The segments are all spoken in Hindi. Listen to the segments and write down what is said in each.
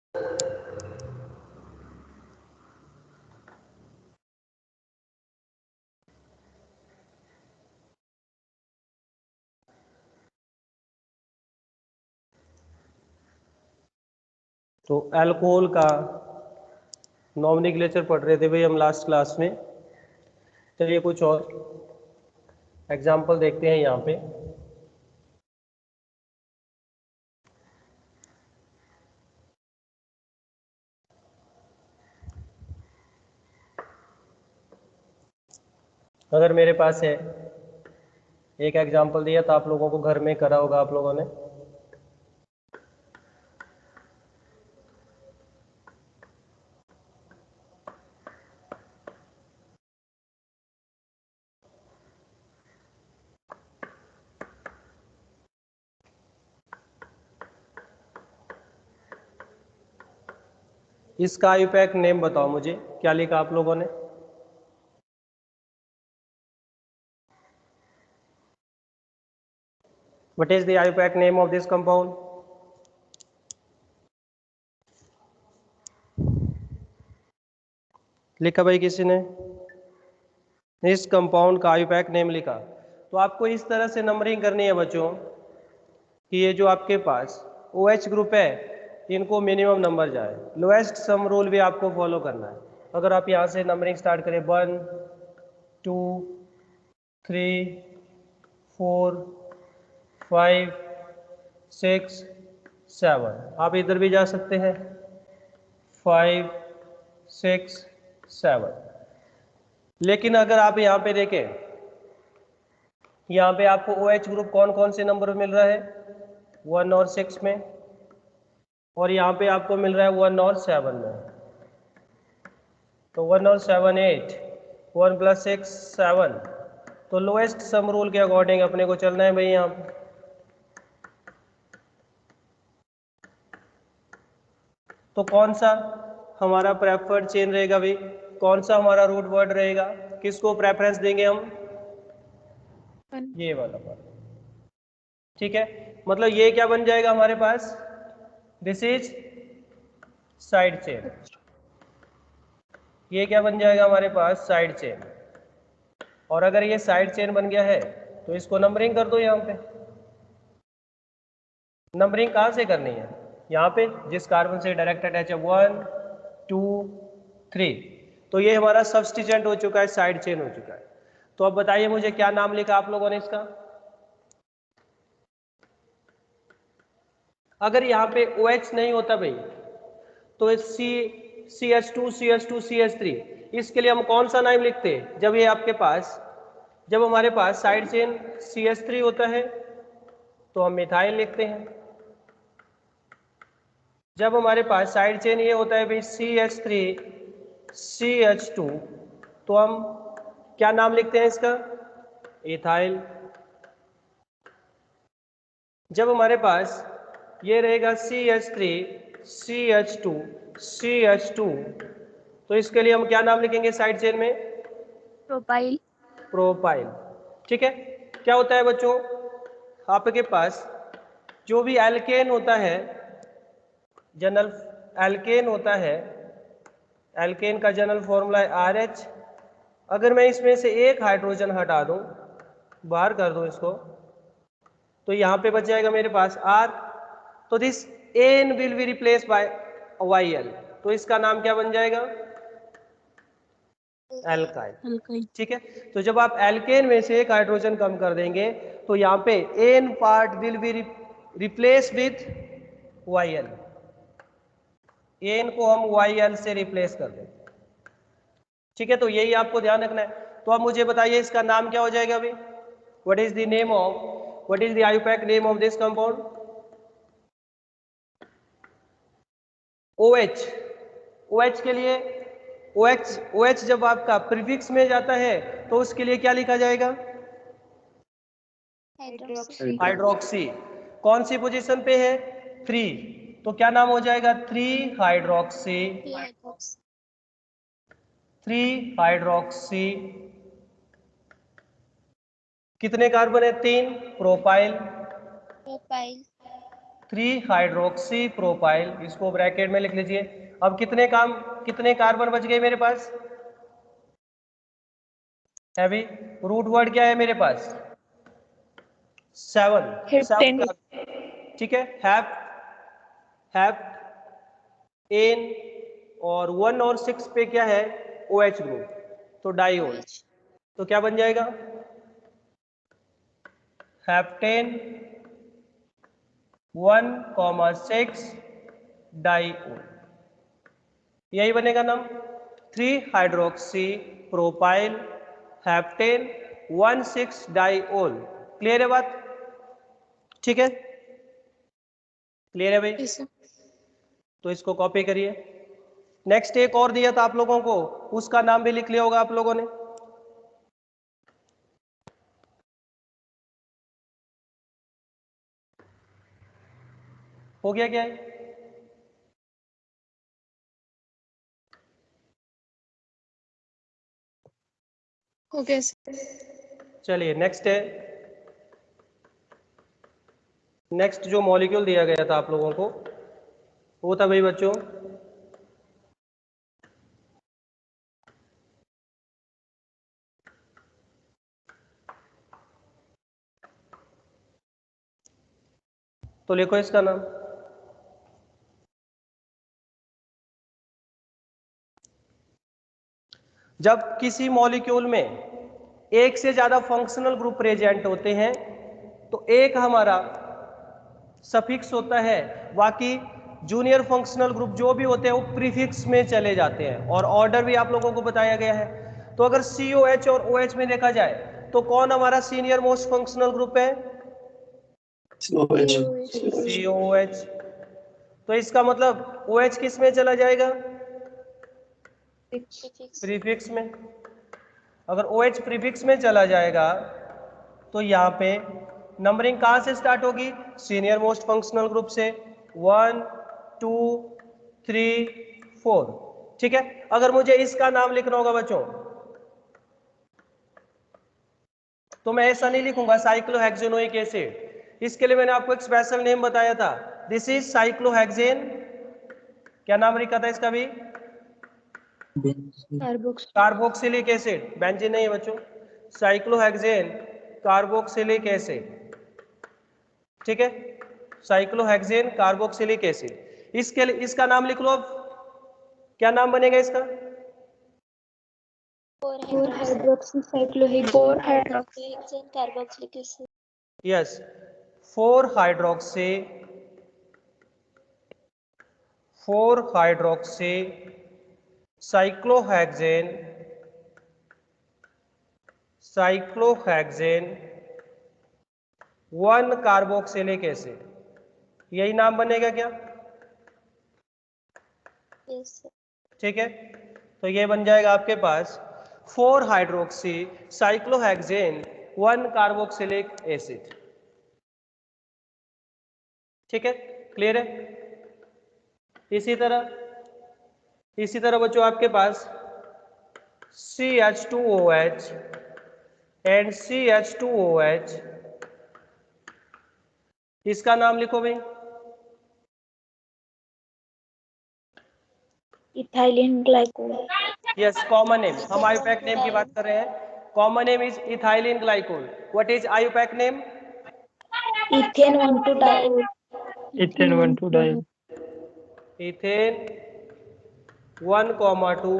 तो अल्कोहल का नॉमेनक्लेचर पढ़ रहे थे भाई हम लास्ट क्लास में। चलिए कुछ और एग्जाम्पल देखते हैं यहाँ पे। अगर मेरे पास है, एक एग्जाम्पल दिया था आप लोगों को, घर में करा होगा आप लोगों ने। इसका आयुपैक नेम बताओ मुझे, क्या लिखा आप लोगों ने? What is the IUPAC name of this compound? लिखा भाई किसी ने? इस कंपाउंड का आयुपैक नेम लिखा। तो आपको इस तरह से नंबरिंग करनी है बच्चों कि ये जो आपके पास OH ग्रुप है इनको मिनिमम नंबर जाए। लोएस्ट सम रूल भी आपको फॉलो करना है। अगर आप यहाँ से नंबरिंग स्टार्ट करें 1 2 3 4 5 6 7, आप इधर भी जा सकते हैं 5 6 7। लेकिन अगर आप यहाँ पे देखें, यहाँ पे आपको OH ग्रुप कौन कौन से नंबर मिल रहा है? 1 और 6 में, और यहाँ पे आपको मिल रहा है 1 और 7 में। तो 1 और 7 8, 1 + 6 7। तो लोएस्ट सम रूल के अकॉर्डिंग अपने को चलना है भाई यहाँ पे। तो कौन सा हमारा प्रेफर्ड चेन रहेगा भाई? कौन सा हमारा रूट वर्ड रहेगा? किसको प्रेफरेंस देंगे हम? ये वाला पार्ट। ठीक है, मतलब ये क्या बन जाएगा हमारे पास? This is side chain. ये क्या बन जाएगा हमारे पास? Side chain. और अगर ये साइड चेन बन गया है तो इसको नंबरिंग कर दो। यहाँ पे नंबरिंग कहाँ से करनी है? यहाँ पे जिस कार्बन से डायरेक्ट अटैच है 1 2 3। तो ये हमारा सब्स्टिट्यूएंट हो चुका है, साइड चेन हो चुका है। तो अब बताइए मुझे क्या नाम लिखा आप लोगों ने इसका? अगर यहाँ पे OH नहीं होता भाई तो CH2 CH2 CH3, इसके लिए हम कौन सा नाम लिखते? जब ये आपके पास, जब हमारे पास साइड चेन CH3 होता है तो हम मिथाइल लिखते हैं। जब हमारे पास साइड चेन ये होता है भाई CH3 CH2, तो हम क्या नाम लिखते हैं इसका? इथाइल। जब हमारे पास ये रहेगा CH3 CH2 CH2, तो इसके लिए हम क्या नाम लिखेंगे साइड चेन में? प्रोपाइल। प्रोपाइल। ठीक है, क्या होता है बच्चों, आपके पास जो भी एल्केन होता है, जनरल एल्केन होता है, एल्केन का जनरल फॉर्मूला है RH। अगर मैं इसमें से एक हाइड्रोजन हटा दूं, बाहर कर दूं इसको, तो यहाँ पे बच जाएगा मेरे पास R। तो this N will be replace by YL, तो इसका नाम क्या बन जाएगा? एल्काइल। ठीक है, तो जब आप एल्केन में से एक हाइड्रोजन कम कर देंगे तो यहाँ पे N part will be replace with YL। N को हम YL से रिप्लेस कर देंगे। ठीक है, तो यही आपको ध्यान रखना है। तो अब मुझे बताइए इसका नाम क्या हो जाएगा अभी? What is the name of, what is the IUPAC name of this compound? OH। OH के लिए OH जब आपका प्रीफिक्स में जाता है तो उसके लिए क्या लिखा जाएगा? हाइड्रोक्सी। कौन सी पोजीशन पे है? 3। तो क्या नाम हो जाएगा? 3 हाइड्रोक्सी। 3 हाइड्रोक्सी। कितने कार्बन है? 3। प्रोपाइल। 3 हाइड्रोक्सी प्रोपाइल, इसको ब्रैकेट में लिख लीजिए। अब कितने कार्बन बच गए मेरे पास? हैवी। रूट वर्ड क्या है मेरे पास? 7 हेप्टेन। ठीक है। हैप्ट एन और 1 और 6 पे क्या है? OH ग्रुप, तो डाइओल। तो क्या बन जाएगा? हैप्टेन 1,6 डाइओल, यही बनेगा नाम। 3 hydroxy propyl hapten 1,6 diol. Clear है बात? ठीक है, क्लियर है भाई? तो इसको कॉपी करिए। नेक्स्ट एक और दिया था आप लोगों को, उसका नाम भी लिख लिया होगा आप लोगों ने। हो गया क्या है? हो गया सर। चलिए नेक्स्ट है। नेक्स्ट जो मॉलिक्यूल दिया गया था आप लोगों को वो था भाई बच्चों तो लिखो इसका नाम। जब किसी मॉलिक्यूल में एक से ज्यादा फंक्शनल ग्रुप प्रेजेंट होते हैं तो एक हमारा सफिक्स होता है, बाकी जूनियर फंक्शनल ग्रुप जो भी होते हैं वो प्रीफिक्स में चले जाते हैं, और ऑर्डर भी आप लोगों को बताया गया है। तो अगर COH और OH में देखा जाए तो कौन हमारा सीनियर मोस्ट फंक्शनल ग्रुप है? COH। तो इसका मतलब OH किस में चला जाएगा? प्रीफिक्स में। अगर OH प्रीफिक्स में चला जाएगा तो यहाँ पे नंबरिंग कहाँ से स्टार्ट होगी? सीनियर मोस्ट फंक्शनल ग्रुप से। 1 2 3 4। ठीक है। अगर मुझे इसका नाम लिखना होगा बच्चों तो मैं ऐसा नहीं लिखूंगा साइक्लोहेक्सेनोइक एसिड। इसके लिए मैंने आपको एक स्पेशल नेम बताया था, दिस इज साइक्लोहेक्सेन। क्या नाम लिखा था इसका भी? Carboxylic acid. बेंजीन नहीं है बच्चों, साइक्लोहेक्सेन कार्बोक्सिलिक एसिड। ठीक है, साइक्लोहेक्सेन कार्बोक्सिलिक एसिड। इसके लिए इसका नाम लिख लो। अब क्या नाम बनेगा इसका? 4 hydroxy carboxylic acid. Yes, 4 hydroxy 4 hydroxy cyclohexane 1 carboxylic acid. यही नाम बनेगा क्या? ठीक है, तो ये बन जाएगा आपके पास 4 हाइड्रोक्सी साइक्लोहेक्सेन 1 कार्बोक्सिलिक एसिड। ठीक है, क्लियर है? इसी तरह बच्चों आपके पास CH2OH एंड CH2OH, इसका नाम लिखो भाई। Ethylene glycol. Yes, common name. हम आईयूपैक नेम की बात कर रहे हैं। Common name is ethylene glycol. What is IUPAC name? Ethane 1,2 diol. Ethane 1,2 diol. Ethane 1,2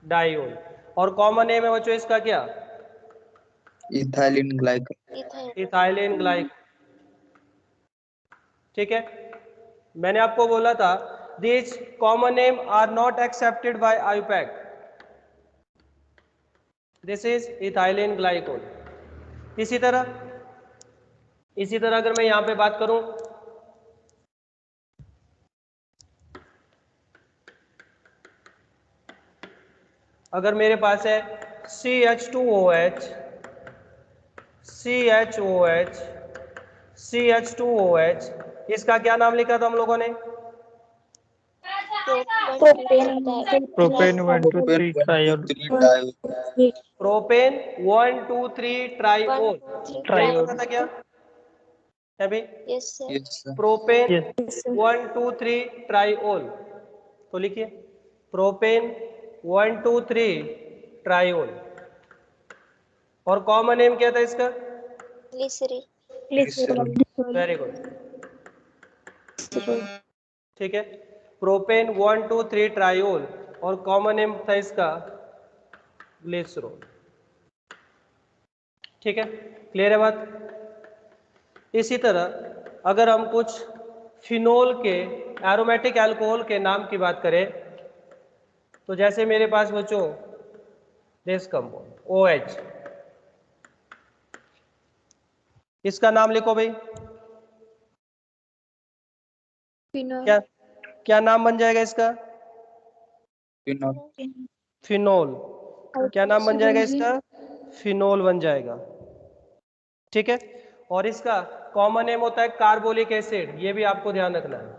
diol. और कॉमन नेम है बच्चों इसका क्या? Ethylene glycol. Ethylene glycol. ठीक है, मैंने आपको बोला था this common name are not accepted by IUPAC. This is ethylene glycol. इसी तरह अगर मैं यहां पे बात करूं, अगर मेरे पास है CH2OH CHOH CH2OH, इसका क्या नाम लिखा था हम लोगों ने? Propane 1 2 3 triol. Propane 1 2 3 triol. Triol. था क्या? है भाई? Yes, sir. Yes, sir. Propane Yes. 1 2 3 triol, तो लिखिए प्रोपेन 1 2 3 ट्राइओल। और कॉमन नेम क्या था इसका? Glycerin. Glycerol. वेरी गुड, ठीक है। प्रोपेन 1 2 3 ट्राइओल और कॉमन नेम था इसका ग्लिसरॉल। ठीक है, क्लियर है बात? इसी तरह अगर हम कुछ फिनोल के एरोमेटिक अल्कोहल के नाम की बात करें, तो जैसे मेरे पास बच्चों दिस कंपाउंड OH, इसका नाम लिखो भाई। Phenol. क्या क्या नाम बन जाएगा इसका? Phenol. फिनोल। क्या नाम बन जाएगा इसका? फिनोल बन जाएगा। ठीक है, और इसका कॉमन नेम होता है कार्बोलिक एसिड, ये भी आपको ध्यान रखना है।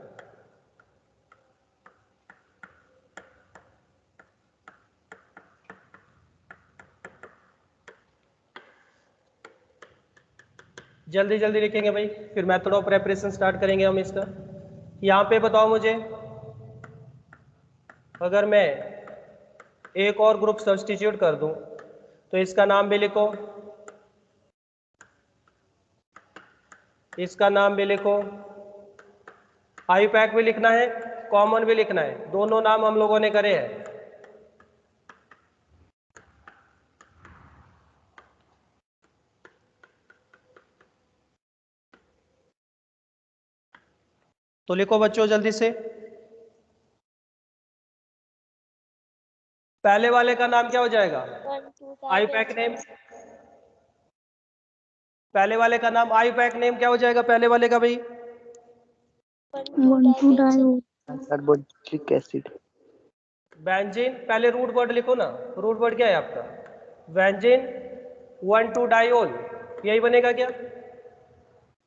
जल्दी जल्दी लिखेंगे भाई, फिर मेथड ऑफ प्रेपरेशन स्टार्ट करेंगे हम इसका। यहाँ पे बताओ मुझे, अगर मैं एक और ग्रुप सब्सटीट्यूट कर दूं तो इसका नाम भी लिखो, इसका नाम भी लिखो, आईपैक भी लिखना है, कॉमन भी लिखना है, दोनों नाम हम लोगों ने करे हैं। तो लिखो बच्चों जल्दी से। पहले वाले का नाम क्या हो जाएगा? 1 2 आईपैक नेम। पहले वाले का नाम आईपैक नेम क्या हो जाएगा पहले वाले का भाई? 1 2 diol. Carbolic acid. बेंजीन। पहले रूट वर्ड लिखो ना, रूट वर्ड क्या है आपका? बेंजीन 1 2 डाइओल, यही बनेगा क्या?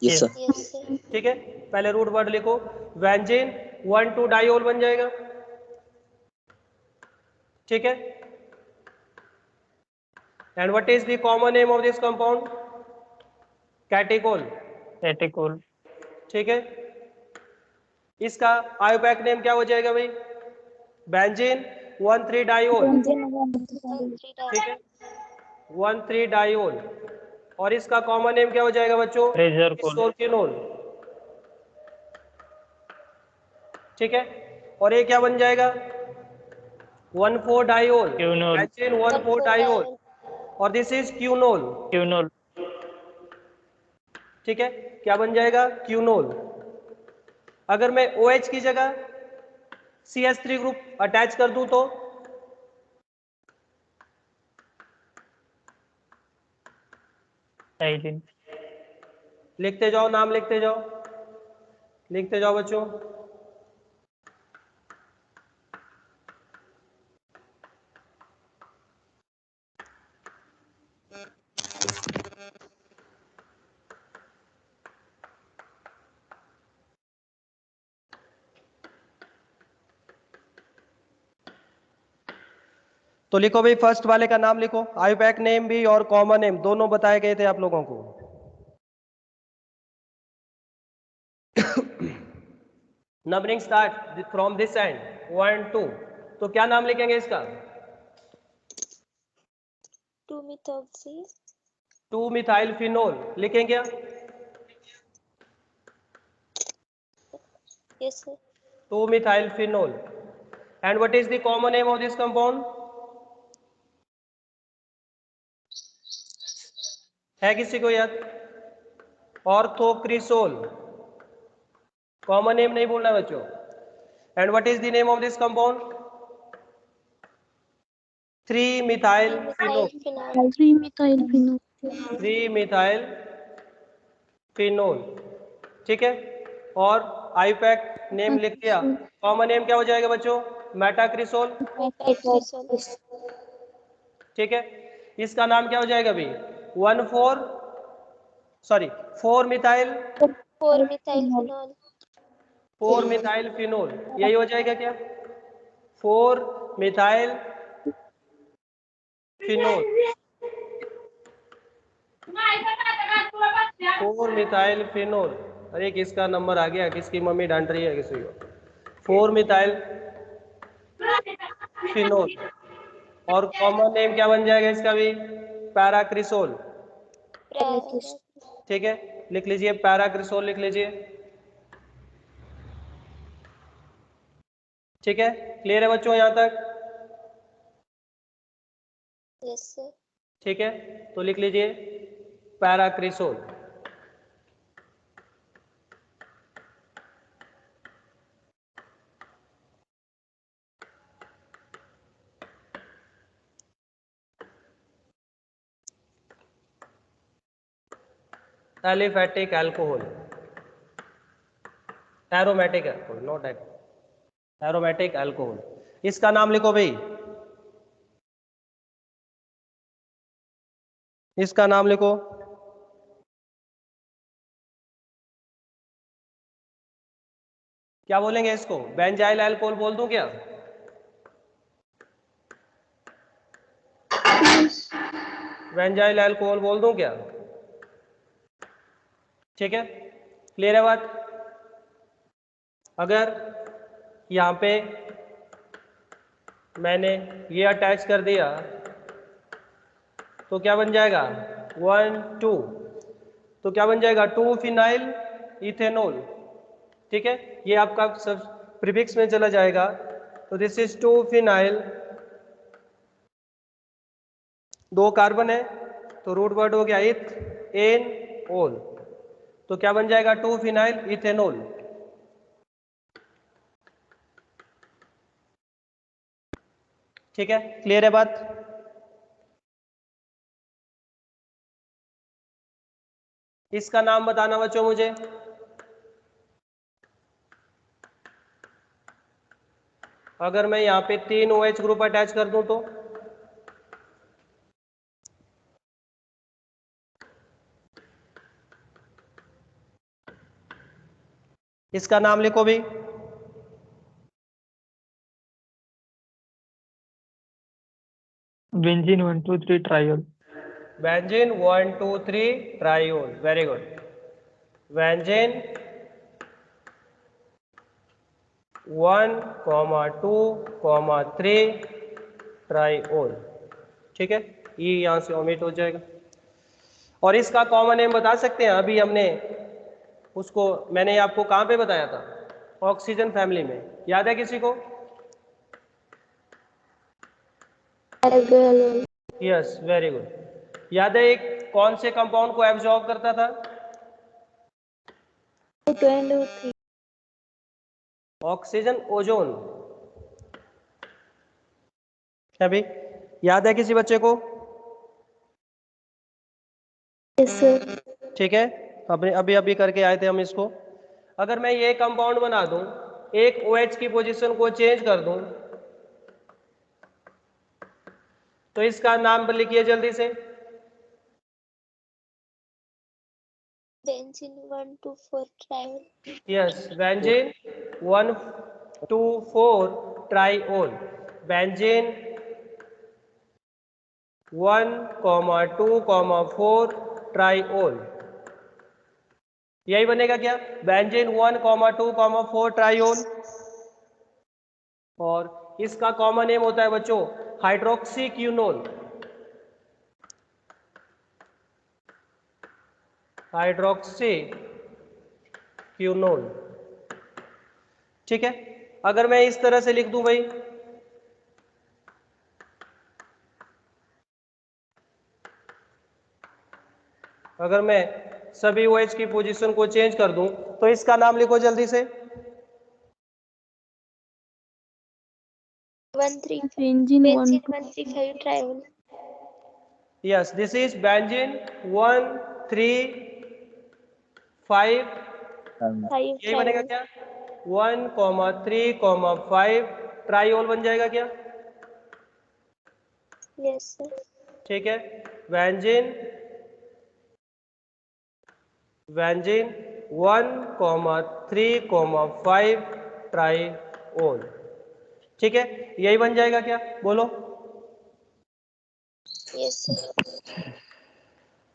Yes, sir. Yes, sir. ठीक है, पहले रूट वर्ड लिखो, बेंजीन 1 2 डाइओल बन जाएगा। ठीक है, and what is the common name of this compound? Catechol. Catechol. ठीक है, इसका आयोपैक नेम क्या हो जाएगा भाई? Benzene 1 3 diol. 1 3 ठीक है, diol. 1 3 डाइओल। और इसका कॉमन नेम क्या हो जाएगा बच्चों? Trazercol. इसोर्किनोल। ठीक है, और ये क्या बन जाएगा? 1 4 diol, Quinol. Benzene 1 1 4 4 diol, diol. और दिस इज क्यूनोल। Quinol. ठीक है, क्या बन जाएगा? क्यूनोल। अगर मैं OH की जगह CH3 ग्रुप अटैच कर दूं तो Xylene. लिखते जाओ, नाम लिखते जाओ, लिखते जाओ बच्चों। तो लिखो भाई, फर्स्ट वाले का नाम लिखो, आईपैक नेम भी और कॉमन नेम दोनों बताए गए थे आप लोगों को। Numbering start from this and 1 2। तो क्या नाम लिखेंगे इसका? 2 methoxy. 2 मिथाइल फिनोल लिखेंगे क्या? Yes, sir. 2 methyl phenol. And what is the common name of this compound? है किसी को याद? ऑर्थोक्रिसोल। कॉमन नेम नहीं बोलना बच्चों। And what is the name of this compound? 3 methyl phenol. 3 methyl phenol. 3 methyl phenol. ठीक है, और आईपैक नेम लिख दिया। कॉमन नेम क्या हो जाएगा बच्चों? मेटाक्रिसोल। Methoxy. ठीक है, इसका नाम क्या हो जाएगा अभी? 4 methyl 4 methyl phenol. 4 methyl phenol, यही हो जाएगा क्या? 4 मिथाइल फिनोल। 4 methyl phenol. अरे किसका नंबर आ गया, किसकी मम्मी डांट रही है किसी को। 4 मिथाइल फिनोल। और कॉमन नेम क्या बन जाएगा इसका भी, पैराक्रिसोल। ठीक है, लिख लीजिए पैराक्रिसोल, लिख लीजिए। ठीक है, क्लियर है बच्चों यहां तक? Yes sir. ठीक है, तो लिख लीजिए paracresol. Aliphatic alcohol, aromatic alcohol, not aromatic alcohol. इसका नाम लिखो भाई, इसका नाम लिखो। क्या बोलेंगे इसको, बेंजाइल अल्कोहल बोल दूं क्या? बेंजाइल अल्कोहल बोल दूं क्या? ठीक है, क्लियर है बात? अगर यहाँ पे मैंने ये अटैच कर दिया तो क्या बन जाएगा, 1 2, तो क्या बन जाएगा 2 फिनाइल इथेनॉल। ठीक है, ये आपका सब प्रीफिक्स में चला जाएगा, तो दिस इज 2 फिनाइल, 2 कार्बन है तो रूट वर्ड हो गया इथ एन ओल, तो क्या बन जाएगा 2 फिनाइल इथेनॉल। ठीक है, क्लियर है बात? इसका नाम बताना बच्चों मुझे। अगर मैं यहाँ पे 3 OH ग्रुप अटैच कर दूं तो इसका नाम लिखो भी। Benzene 1 2 3 triol. Benzene 1 2 3 triol, very good. Benzene 1 2 3 triol. ठीक है, ये यहां से ओमिट हो जाएगा। और इसका कॉमन नेम बता सकते हैं, अभी हमने उसको, मैंने आपको कहां पे बताया था, ऑक्सीजन फैमिली में, याद है किसी को? Yes, very good. याद है एक कौन से कंपाउंड को एब्जॉर्ब करता था? Oxygen ozone. है भाई, याद है किसी बच्चे को? Yes sir. ठीक है, अभी अभी अभी करके आए थे हम इसको। अगर मैं ये कंपाउंड बना दूं, एक OH की पोजीशन को चेंज कर दूं, तो इसका नाम लिखिए जल्दी से। Benzene 1 2 4 triol. Yes, benzene 1 2 4 triol. Benzene 1 2 4 triol. यही बनेगा क्या, बेंजीन 1 2 4 ट्राइओल। और इसका कॉमन नेम होता है बच्चों हाइड्रोक्सी क्यूनोल। हाइड्रोक्सी क्यूनोल। ठीक है, अगर मैं इस तरह से लिख दूं भाई, अगर मैं सभी OH की पोजीशन को चेंज कर दूं, तो इसका नाम लिखो जल्दी से। 13 benzene 135 triol. Yes, this is benzene 1 3 5। 5 यही बनेगा ट्रायोल। क्या, 1 3 5 ट्राइओल बन जाएगा क्या? Yes sir. ठीक है, बेंजीन 1 3 5 ट्राइओल। ठीक है, यही बन जाएगा क्या, बोलो। Yes sir.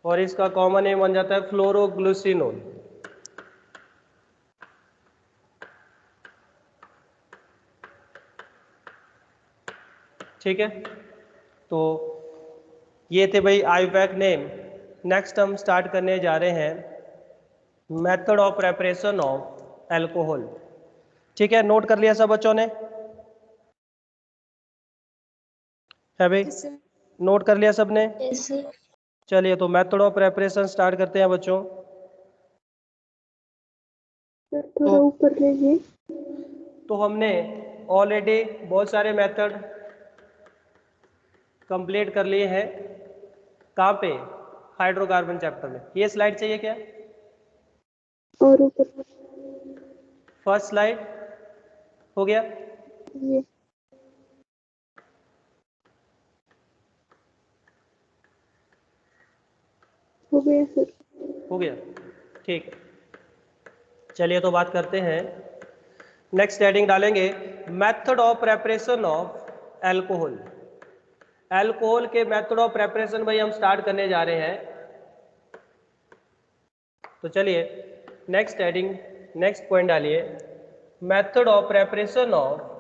और इसका कॉमन नेम बन जाता है फ्लोरोग्लूसिनोल। ठीक है, तो ये थे भाई आईयूपैक नेम। नेक्स्ट हम स्टार्ट करने जा रहे हैं method of preparation of alcohol. ठीक है, नोट कर लिया सब बच्चों ने? है भाई, नोट कर लिया सबने? Yes, sir. चलिए, तो मेथड ऑफ प्रेपरेशन स्टार्ट करते हैं बच्चों। थोड़ा ऊपर लीजिए। तो हमने ऑलरेडी बहुत सारे मेथड कंप्लीट कर लिए हैं। कहाँ पे? हाइड्रोकार्बन चैप्टर में। ये स्लाइड चाहिए क्या? और ऊपर फर्स्ट स्लाइड हो गया? ये हो गया सर। हो गया, ठीक। चलिए, तो बात करते हैं, नेक्स्ट हेडिंग डालेंगे method of preparation of alcohol. Alcohol के मेथड ऑफ प्रेपरेशन भाई हम स्टार्ट करने जा रहे हैं। तो चलिए, नेक्स्ट हेडिंग, नेक्स्ट पॉइंट डालिए, method of preparation of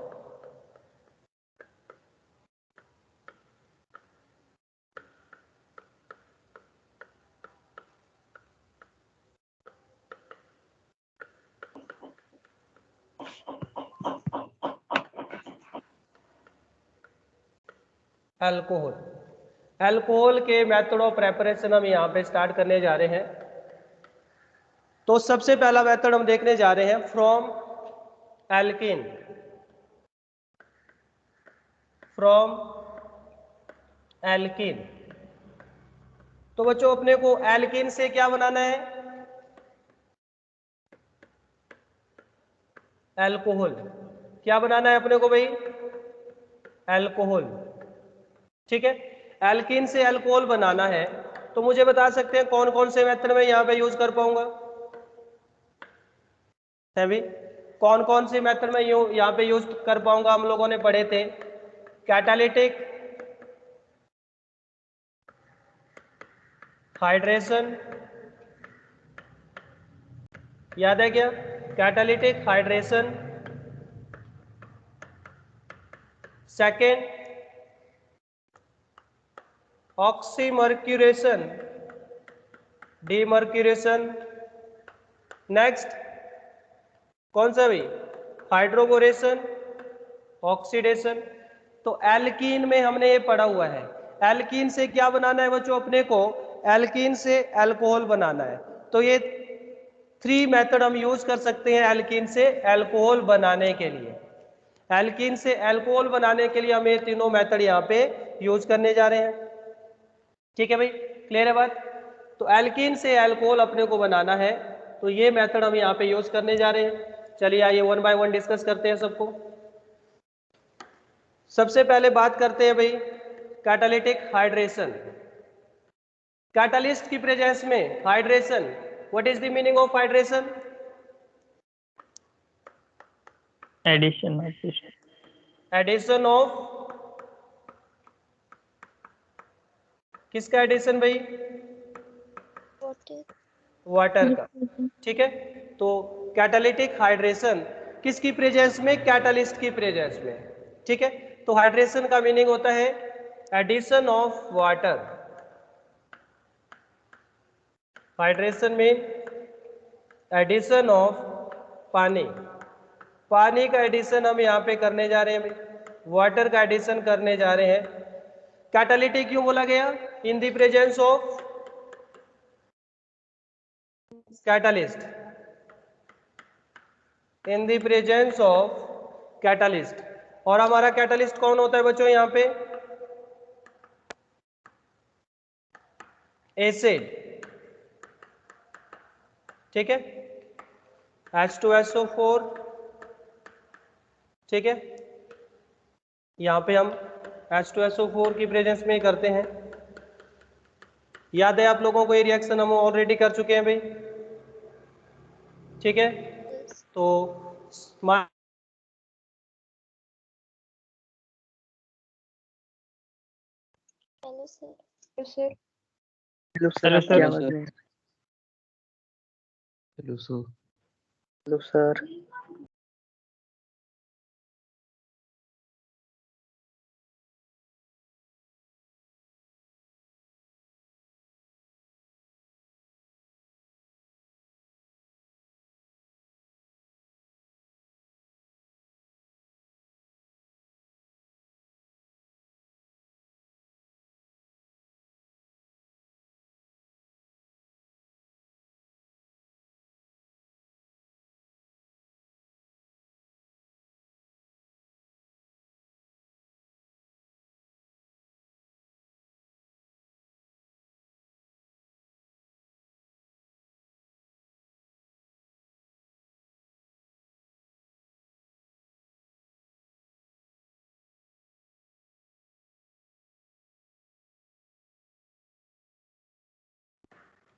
alcohol. Alcohol के मेथड ऑफ प्रेपरेशन हम यहाँ पे स्टार्ट करने जा रहे हैं। तो सबसे पहला मेथड हम देखने जा रहे हैं फ्रॉम एल्किन। From alkene. तो बच्चों, अपने को एल्किन से क्या बनाना है? अल्कोहल। क्या बनाना है अपने को भाई? अल्कोहल। ठीक है, एल्किन से अल्कोहल बनाना है। तो मुझे बता सकते हैं कौन कौन से मेथड में यहाँ पे यूज कर पाऊंगा? है भाई, कौन कौन से मेथड में यहाँ पे यूज कर पाऊंगा? हम लोगों ने पढ़े थे कैटालिटिक हाइड्रेशन, याद है क्या? Catalytic hydration. Second, oxymercuration, demercuration. Next कौन सा भी? Hydroboration, oxidation. तो एल्कीन में हमने ये पढ़ा हुआ है। एल्कीन से क्या बनाना है बच्चों अपने को? एल्कीन से अल्कोहल बनाना है। तो ये 3 मेथड हम यूज कर सकते हैं एल्कीन से अल्कोहल बनाने के लिए। एल्कीन से अल्कोहल बनाने के लिए हम ये तीनों मेथड यहाँ पे यूज करने जा रहे हैं। ठीक है भाई, क्लियर है बात? तो एल्कीन से अल्कोहल अपने को बनाना है, तो ये मेथड हम यहाँ पे यूज करने जा रहे हैं। चलिए, आइए वन बाय वन डिस्कस करते हैं सबको। सबसे पहले बात करते हैं भाई कैटालिटिक हाइड्रेशन। कैटालिस्ट की प्रेजेंस में hydration. What is the meaning of hydration? Addition of this addition of, किसका एडिशन भाई? वाटर। वाटर का। ठीक है, तो कैटालिटिक हाइड्रेशन किसकी प्रेजेंस में? कैटालिस्ट की प्रेजेंस में। ठीक है, तो हाइड्रेशन का मीनिंग होता है addition of water. Hydration mean addition of pani. पानी का एडिशन हम यहाँ पे करने जा रहे हैं भाई, वाटर का एडिशन करने जा रहे हैं। कैटालिटिक क्यों बोला गया? इन the presence of catalyst. In the presence of catalyst. और हमारा कैटालिस्ट कौन होता है बच्चों यहाँ पे? एसिड। ठीक है, H2SO4। ठीक है, यहाँ पे हम H2SO4 की प्रेजेंस में ही करते हैं। याद है आप लोगों को ये रिएक्शन हम ऑलरेडी कर चुके हैं भाई। ठीक है, Yes. तो Hello sir. Yes sir. Hello sir, hello आपकी सर। आवाज नहीं। Hello sir. Hello sir.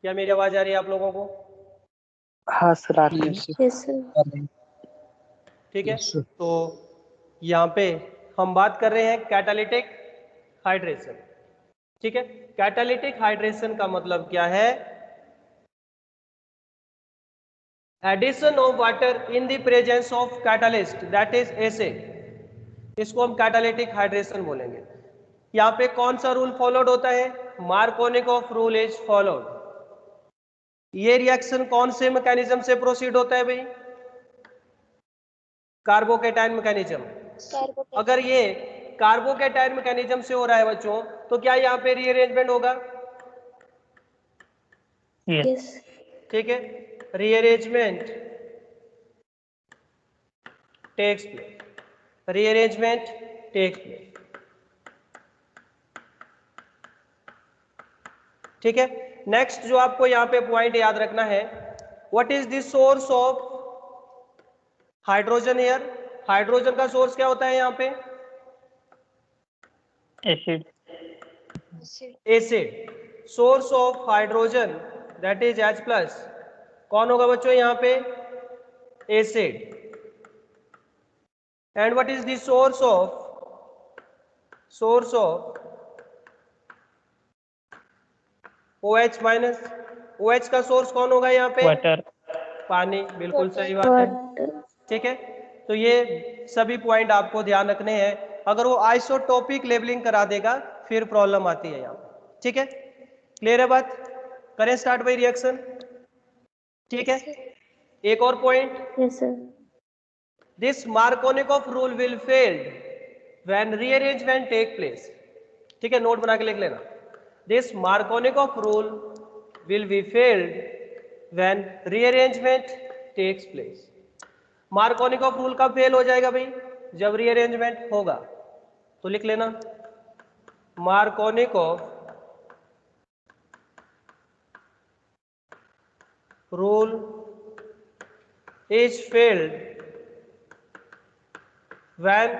क्या मेरी आवाज आ रही है आप लोगों को? हाँ सर, आ रही है। Yes sir. Yes sir. ठीक है, यस सर। तो यहाँ पे हम बात कर रहे हैं कैटालिटिक हाइड्रेशन। ठीक है, कैटालिटिक हाइड्रेशन का मतलब क्या है? Addition of water in the presence of catalyst that is acid, इसको हम कैटालिटिक हाइड्रेशन बोलेंगे। यहाँ पे कौन सा रूल फॉलोड होता है? Markovnikov rule is followed. ये रिएक्शन कौन से मैकेनिज्म से प्रोसीड होता है भाई? Carbocation mechanism. अगर ये कार्बोकेटाइन मैकेनिज्म से हो रहा है बच्चों, तो क्या यहाँ पे रीअरेंजमेंट होगा? यस। यस। ठीक है, rearrangement takes place, rearrangement takes place. ठीक है, नेक्स्ट जो आपको यहाँ पे पॉइंट याद रखना है, what is the source of hydrogen here? Hydrogen का सोर्स क्या होता है यहाँ पे? Acid. Acid. Source of hydrogen that is H plus कौन होगा बच्चों यहाँ पे? Acid. And what is the source of OH minus? OH का सोर्स कौन होगा यहाँ पे? वाटर। पानी। बिल्कुल सही बात है। वाटर। ठीक है, तो ये सभी पॉइंट आपको ध्यान रखने हैं। अगर वो आइसोटोपिक लेबलिंग करा देगा फिर प्रॉब्लम आती है यहाँ पे। ठीक है, क्लियर है बात? करें स्टार्ट बाई रिएक्शन। ठीक है, एक और point, yes sir. This Markovnikov rule will failed when rearrangement take place. ठीक है, नोट बना के लिख लेना, this Markovnikov rule will be failed when rearrangement takes place. Markovnikov rule कब फेल हो जाएगा भाई? जब रीअरेंजमेंट होगा। तो लिख लेना, Markovnikov rule is failed when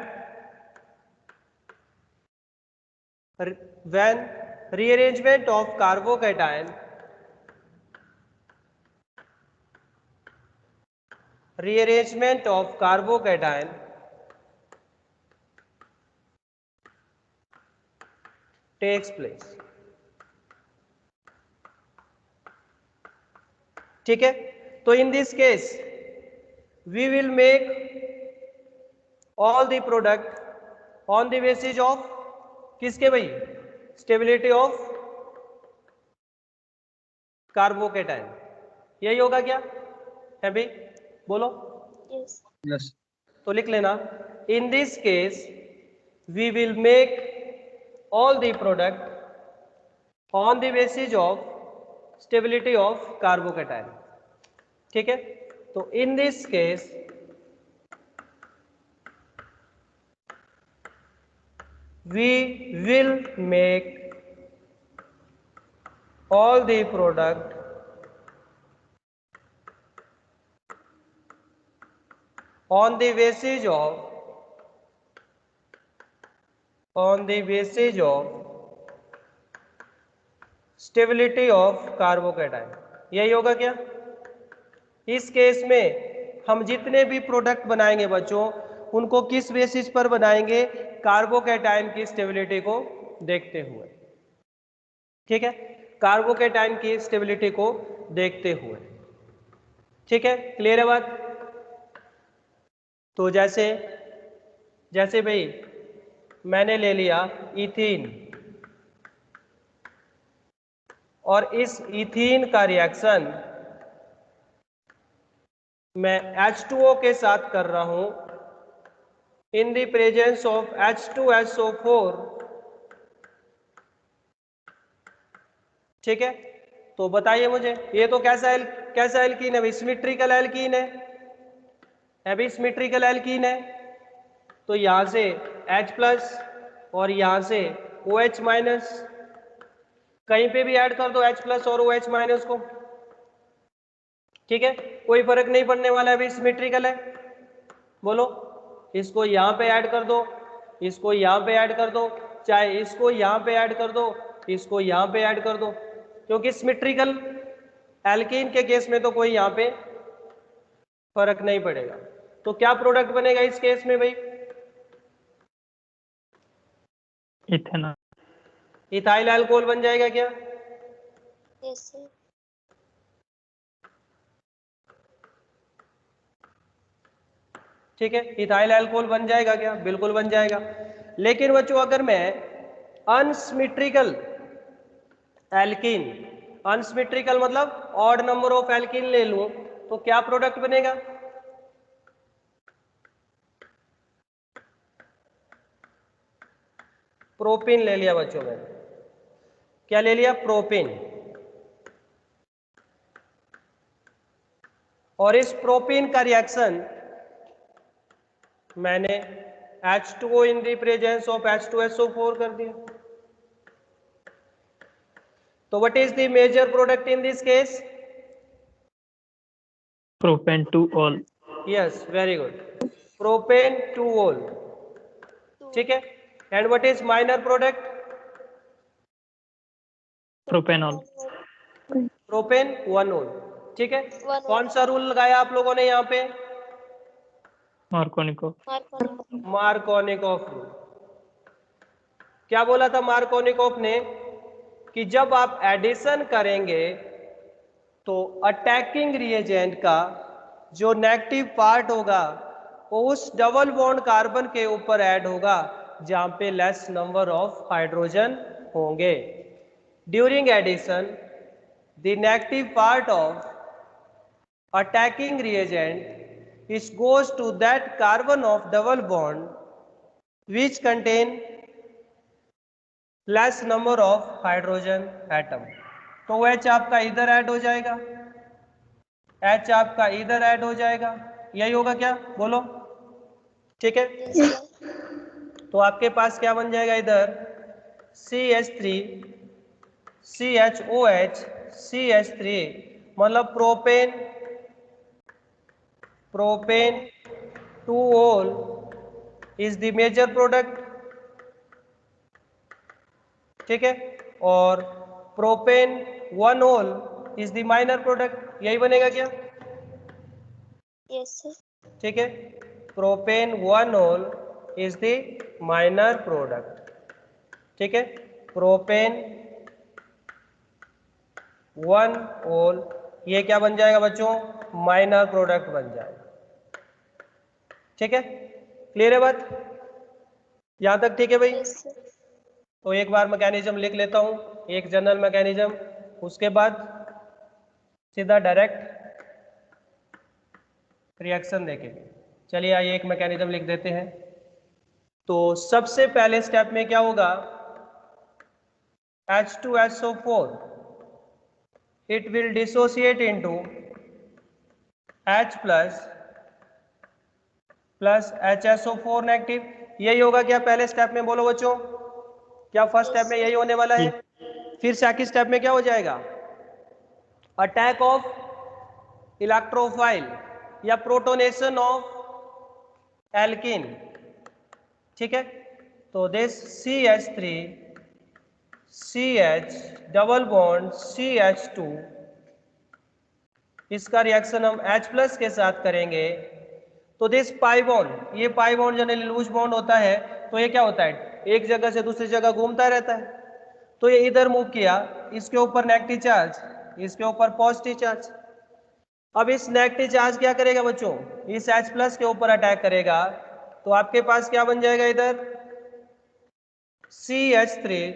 rearrangement of carbocation takes place. ठीक है, तो in this case we will make all the product on the basis of किसके भाई? Stability of carbocation. यही होगा क्या है भाई? बोलो। यस। यस। तो लिख लेना, in this case we will make all the product on the basis of stability of carbocation. ठीक है, तो in this case we will make all the product on the basis of stability of carbocation। यही होगा क्या? इस केस में हम जितने भी प्रोडक्ट बनाएंगे बच्चों, उनको किस बेसिस पर बनाएंगे? कार्बोकेटाइन की स्टेबिलिटी को देखते हुए। ठीक है, कार्बोकेटाइन की स्टेबिलिटी को देखते हुए। ठीक है, क्लियर है बात? तो जैसे भाई मैंने ले लिया इथीन, और इस इथीन का रिएक्शन मैं H2O के साथ कर रहा हूं इन द प्रेजेंस ऑफ H2SO4। ठीक है, तो बताइए मुझे, ये तो कैसा एल्कीन है? सिमेट्रिकल एल्कीन है, अभी सिमेट्रिकल एल्कीन है। तो यहां से H प्लस और यहां से OH माइनस, कहीं पे भी ऐड कर दो H प्लस और OH माइनस को। ठीक है, कोई फर्क नहीं पड़ने वाला है, अभी सिमेट्रिकल है। बोलो, इसको यहां पे ऐड कर दो, इसको यहां पे ऐड कर दो, चाहे इसको यहां पे ऐड कर दो, इसको यहां पे ऐड कर दो, क्योंकि सिमेट्रिकल एल्कीन के केस में तो कोई यहां पे फर्क नहीं पड़ेगा। तो क्या प्रोडक्ट बनेगा इस केस में भाई? इथेनॉल। इथाइल अल्कोहल बन जाएगा क्या? Yes sir. ठीक है, इथाइल अल्कोहल बन जाएगा क्या? बिल्कुल बन जाएगा। लेकिन बच्चों, अगर मैं अनसिमेट्रिकल एल्कीन, अनसिमेट्रिकल मतलब ऑड नंबर ऑफ एल्कीन ले लूं, तो क्या प्रोडक्ट बनेगा? प्रोपीन ले लिया बच्चों मैंने। क्या ले लिया? प्रोपीन। और इस प्रोपीन का रिएक्शन मैंने H2O in the presence of H2SO4 कर दिया। तो what is the major product in this case? Propane two ol. Yes, very good, propane two ol. ठीक है, and what is minor product? Propanol. Propane one ol. ठीक है, वन कौन सा रूल लगाया आप लोगों ने यहाँ पे? मार्कोनिको। Markovnikov rule. क्या बोला था मार्कोनिकॉफ ने? कि जब आप एडिशन करेंगे तो अटैकिंग रिएजेंट का जो नेगेटिव पार्ट होगा वो उस डबल बॉन्ड कार्बन के ऊपर ऐड होगा जहां पे लेस नंबर ऑफ हाइड्रोजन होंगे। During addition the negative part of attacking reagent is goes to that carbon of double bond which contain less number of hydrogen atom। तो H आपका इधर ऐड हो जाएगा, H आपका इधर ऐड हो जाएगा, यही होगा क्या? बोलो। ठीक है, तो आपके पास क्या बन जाएगा इधर? CH3 CHOH CH3, मतलब propane two ol is the major product. ठीक है, और propane one ol is the minor product, यही बनेगा क्या? Yes sir. ठीक है, propane one ol is the minor product. ठीक है, प्रोपेन वन ऑल ये क्या बन जाएगा बच्चों? माइनर प्रोडक्ट बन जाएगा। ठीक है, क्लियर है बात यहां तक? ठीक है भाई, यस सर। तो एक बार मैकेनिज्म लिख लेता हूं, एक जनरल मैकेनिज्म, उसके बाद सीधा डायरेक्ट रिएक्शन देखेंगे। चलिए आइए एक मैकेनिज्म लिख देते हैं। तो सबसे पहले स्टेप में क्या होगा? H2SO4 it will dissociate into H plus HSO4 negative, यही होगा क्या पहले स्टेप में? बोलो बच्चों, क्या फर्स्ट स्टेप में यही होने वाला है? फिर सेकंड स्टेप में क्या हो जाएगा? अटैक ऑफ इलेक्ट्रोफाइल या प्रोटोनेशन ऑफ एल्कीन। ठीक है, तो this CH3 CH double bond CH2, इसका रिएक्शन हम H प्लस के साथ करेंगे। तो दिस पाई बॉन्ड, ये pi bond generally loose bond होता है, तो ये क्या होता है? एक जगह से दूसरी जगह घूमता रहता है। तो ये इधर मूव किया, इसके ऊपर नेगेटिव चार्ज, इसके ऊपर पॉजिटिव चार्ज। अब इस नेगेटिव चार्ज क्या करेगा बच्चों, इस H प्लस के ऊपर अटैक करेगा, तो आपके पास क्या बन जाएगा इधर CH3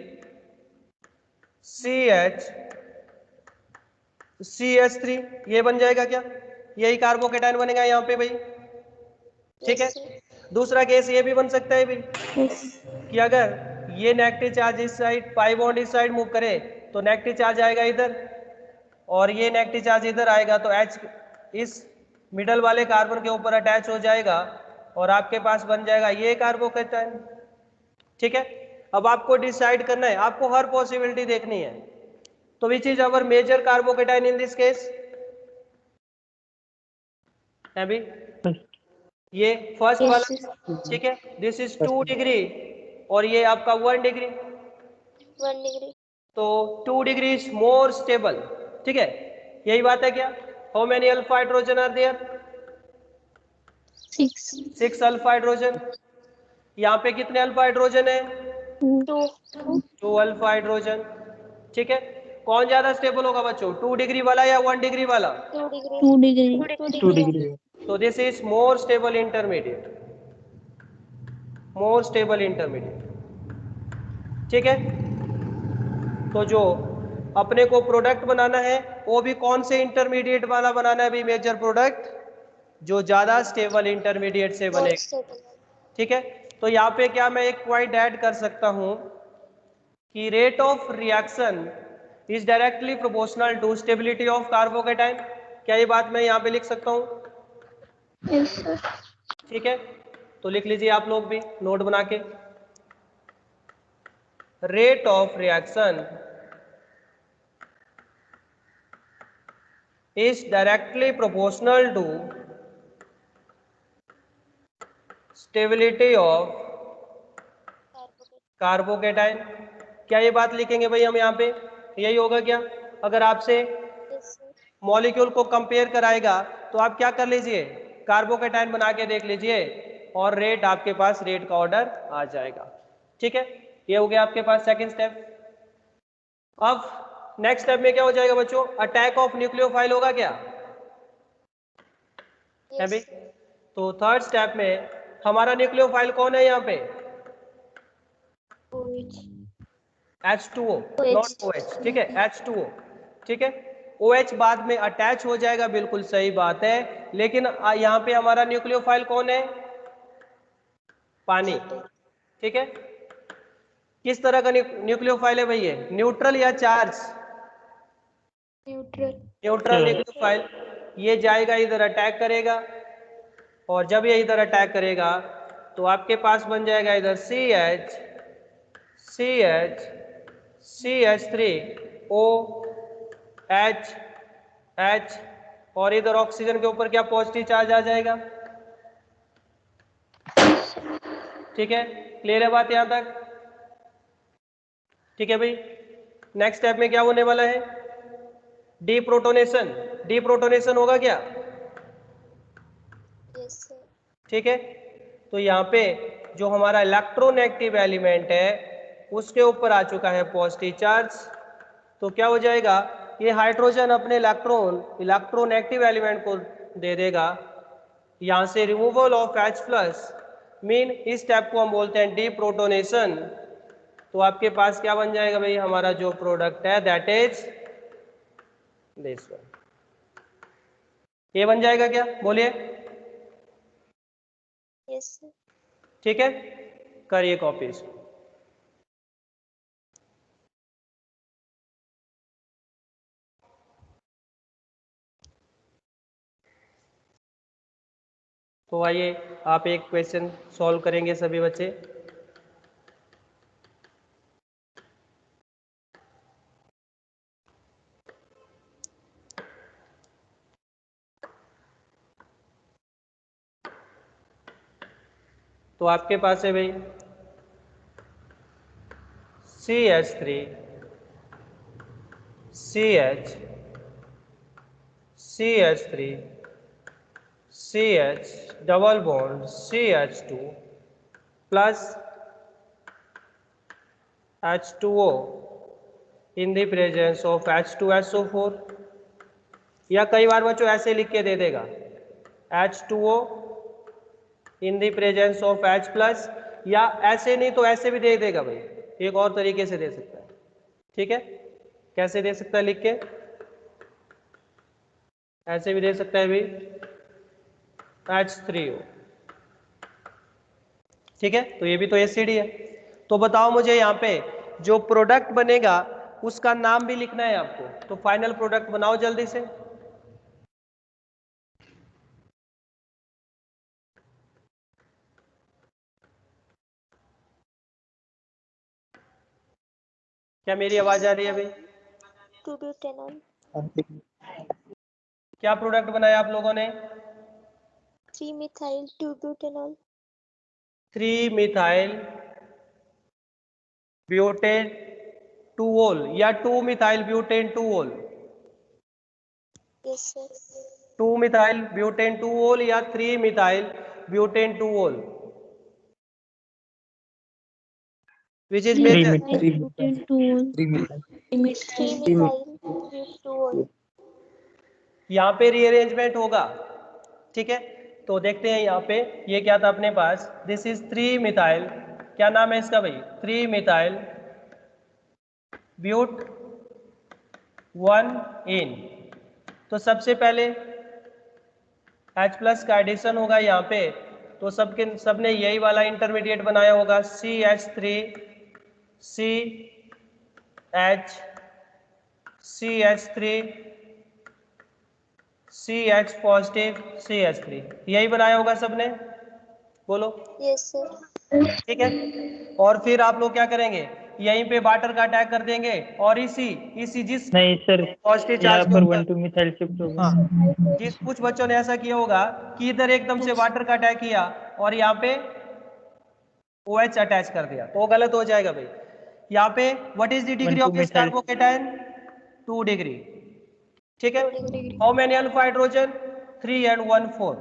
CH3, ये बन जाएगा क्या, यही कार्बोकेटाइन बनेगा यहाँ पे भाई। ठीक है, Yes, sir. दूसरा केस ये भी बन सकता है भाई Yes. कि अगर ये नेगेटिव चार्ज इस साइड, पाई बॉन्ड इस साइड मूव करे तो नेगेटिव चार्ज आएगा इधर, और ये नेगेटिव चार्ज इधर आएगा, तो H इस मिडल वाले कार्बन के ऊपर अटैच हो जाएगा और आपके पास बन जाएगा ये कार्बोकेटाइन। ठीक है, अब आपको डिसाइड करना है, आपको हर पॉसिबिलिटी देखनी है। तो which is our major carbocation in this case, अभी ये फर्स्ट Yes, वाला, sir. ठीक है, दिस इज 2 डिग्री और ये आपका 1 डिग्री, 1 degree. तो 2 डिग्री इज मोर स्टेबल। ठीक है, यही बात है क्या, how many alpha hydrogen are there, 6. 6 alpha hydrogen. यहाँ पे कितने अल्फा हाइड्रोजन है, 2. 2 अल्फा हाइड्रोजन। ठीक है, कौन ज्यादा स्टेबल होगा बच्चों, 2 डिग्री वाला या 1 डिग्री वाला, 2 degree. 2 degree. 2 2 degree. degree. तो this is more stable intermediate, more stable intermediate. ठीक है, तो जो अपने को प्रोडक्ट बनाना है वो भी कौन से इंटरमीडिएट वाला बनाना है भी, मेजर प्रोडक्ट जो ज्यादा स्टेबल इंटरमीडिएट से More बनेगा। stable. ठीक है, तो यहाँ पे क्या मैं एक पॉइंट ऐड कर सकता हूं कि rate of reaction is directly proportional to stability of carbocation. क्या ये बात मैं यहाँ पे लिख सकता हूँ, Yes, sir. ठीक है, तो लिख लीजिए आप लोग भी नोट बना के, rate of reaction is directly proportional to stability of Carbohydrate. Carbocation. क्या ये बात लिखेंगे भाई हम यहाँ पे, यही होगा क्या, अगर आपसे Yes, sir. मॉलिक्यूल को कंपेयर कराएगा तो आप क्या कर लीजिए, कार्बोकेटाइन बना के देख लीजिए और रेट आपके पास, रेट का ऑर्डर आ जाएगा। ठीक है, ये हो गया आपके पास सेकंड स्टेप। अब नेक्स्ट स्टेप में क्या हो जाएगा बच्चों, अटैक ऑफ न्यूक्लियोफाइल होगा क्या, है Yes, भाई। sir. तो थर्ड स्टेप में हमारा न्यूक्लियोफाइल कौन है यहाँ पे, OH. H2O, OH. Not OH। ठीक है, H2O। ठीक है, OH बाद में अटैच हो जाएगा, बिल्कुल सही बात है, लेकिन यहाँ पे हमारा न्यूक्लियोफाइल कौन है, पानी। Water. ठीक है, किस तरह का न्यूक्लियोफाइल है भाई ये, न्यूट्रल या चार्ज, Neutral. Neutral nucleophile. ये जाएगा इधर अटैक करेगा, और जब ये इधर अटैक करेगा तो आपके पास बन जाएगा इधर CH CH CH3 OH H, और इधर ऑक्सीजन के ऊपर क्या पॉजिटिव चार्ज आ जाएगा। ठीक है, क्लियर है बात यहां तक। ठीक है भाई, नेक्स्ट स्टेप में क्या होने वाला है, डीप्रोटोनेशन। डीप्रोटोनेशन होगा क्या, Yes, sir. ठीक है, तो यहाँ पे जो हमारा इलेक्ट्रोनेगेटिव एलिमेंट है उसके ऊपर आ चुका है पॉजिटिव चार्ज, तो क्या हो जाएगा, ये हाइड्रोजन अपने इलेक्ट्रोनेगेटिव एलिमेंट को दे देगा, यहाँ से removal of H plus, mean इस स्टेप को हम बोलते हैं डीप्रोटोनेशन। तो आपके पास क्या बन जाएगा भाई, हमारा जो प्रोडक्ट है दैट इज दिस वन। ये बन जाएगा क्या, बोलिए। Yes, sir. ठीक है, करिए कॉपी इसको। तो आइए आप एक क्वेश्चन सॉल्व करेंगे सभी बच्चे। तो आपके पास है भाई CH3 CH CH3 CH double bond CH2 plus H2O in the presence of H2SO4, या कई बार बच्चों ऐसे लिख के दे देगा H2O in the presence of H plus, या ऐसे नहीं तो ऐसे भी दे देगा भाई, एक और तरीके से दे सकता है। ठीक है, कैसे दे सकता है लिख के, ऐसे भी दे सकता है भाई H3O। ठीक है, तो ये भी तो एसिड ही है। तो बताओ मुझे यहाँ पे जो प्रोडक्ट बनेगा उसका नाम भी लिखना है आपको, तो फाइनल प्रोडक्ट बनाओ जल्दी से। क्या मेरी आवाज आ रही है भाई? 2-butanol, क्या प्रोडक्ट बनाया आप लोगों ने? 3-methyl 2-butanol. 3 मिथाइल ब्यूटेन 2-ओल या 2 मिथाइल ब्यूटेन 2-ओल? Yes, sir. 2 मिथाइल ब्यूटेन 2-ओल या 3 मिथाइल ब्यूटेन 2-ओल? Which is Three major? methyl butane 3-methyl 2-ol. यहाँ पे रीअरेंजमेंट होगा। ठीक है, तो देखते हैं यहाँ पे ये क्या था अपने पास, दिस इज 3 मिथाइल, क्या नाम है इसका भाई, 3 मिथाइल ब्यूट 1 इन। तो सबसे पहले H प्लस का एडिशन होगा यहाँ पे, तो सबने यही वाला इंटरमीडिएट बनाया होगा, CH3 CH CH3 CH positive CH3, यही बनाया होगा सबने, बोलो। Yes, sir. ठीक है, और फिर आप लोग क्या करेंगे, यहीं पे वाटर का अटैक कर देंगे और इसी जिस नहीं सर, पॉजिटिव यहाँ चार्ज के पर ऊपर, 1,2 मिथाइल शिफ्ट हो गया। हाँ, जिस कुछ बच्चों ने ऐसा किया होगा कि इधर एकदम से वाटर का अटैक किया और यहाँ पे OH अटैच कर दिया, तो वो गलत हो जाएगा भाई। यहाँ पे what is the degree 1,2 of this methyl carbocation? 2 degree. ठीक है, 2 degree. How many alpha hydrogen? 3 and 1 4।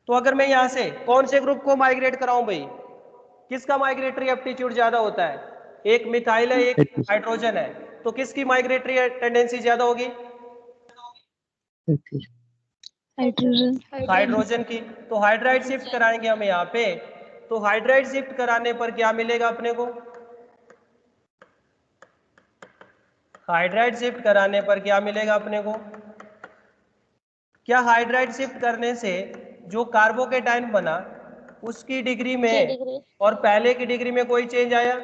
तो अगर मैं यहाँ से कौन से ग्रुप को माइग्रेट कराऊं भाई, किसका माइग्रेटरी एप्टीट्यूड ज्यादा होता है? एक मिथाइल है, एक हाइड्रोजन है, तो किसकी माइग्रेटरी टेंडेंसी ज्यादा होगी? Hydrogen. हाइड्रोजन की। तो हाइड्राइड शिफ्ट कराएंगे हम यहाँ पे, तो हाइड्राइड शिफ्ट कराने पर क्या मिलेगा अपने को? हाइड्राइड शिफ्ट कराने पर क्या मिलेगा अपने को? क्या हाइड्राइड शिफ्ट करने से जो कार्बोकेटायन बना उसकी डिग्री 3 में degree. और पहले की डिग्री में कोई चेंज आया?